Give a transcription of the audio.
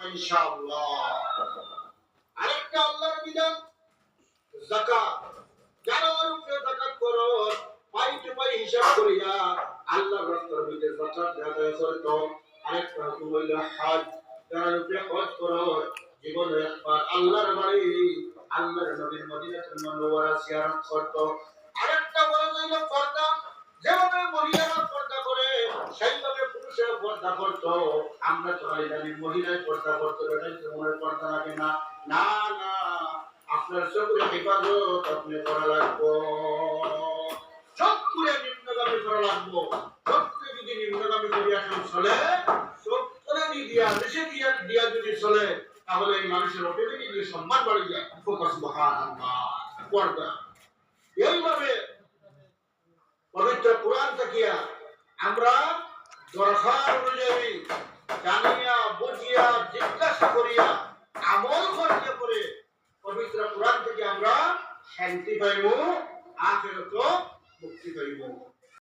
ইনশাআল্লাহ। আরেকটা আল্লাহর বিধান যাকাত। জানোয়ার উপরে যাকাত করো, পাই টু পাই হিসাব করিয়া আল্লাহর রাস্তার মধ্যে যাকাত আদায় করতো। আরেকটা হুকুম হইল হজ। যারা উপরে হজ করো, জীবনে একবার আল্লাহর বাড়ি আল্লাহর নবীর মদিনাতুল মুনাওয়ারা জিয়ারত করতো। আরেকটা বলা হইল পর্দা। যেভাবে মহিলারা পর্দা করে সেইভাবে পুরুষের পর্দা করতো। আমরা তো খালি মহিলায় পর্দা করতো, এটাই তো মনে পর্দা লাগে না। না না, আপনার চোখের হেফাজত আপনি করা লাগবো। চোখ করে নিম্নগামী করা লাগবো। চোখ করে যদি নিম্নগামী করিয়া চলে, চোখ করে দিয়া দেশে দিয়া যদি চলে, তাহলে এই মানুষের অটোমেটিকলি সম্মান বাড়ে যায়। ফোকাস সুবহানাল্লাহ। পর্দা এইভাবে পবিত্র কোরআন থেকে আমরা দরকার অনুযায়ী জানিয়া বুঝিয়া জিজ্ঞাসা করিয়া আমল করিয়া করে পবিত্র কোরআন থেকে আমরা শান্তি পাইব, আখিরাতে মুক্তি পাইব।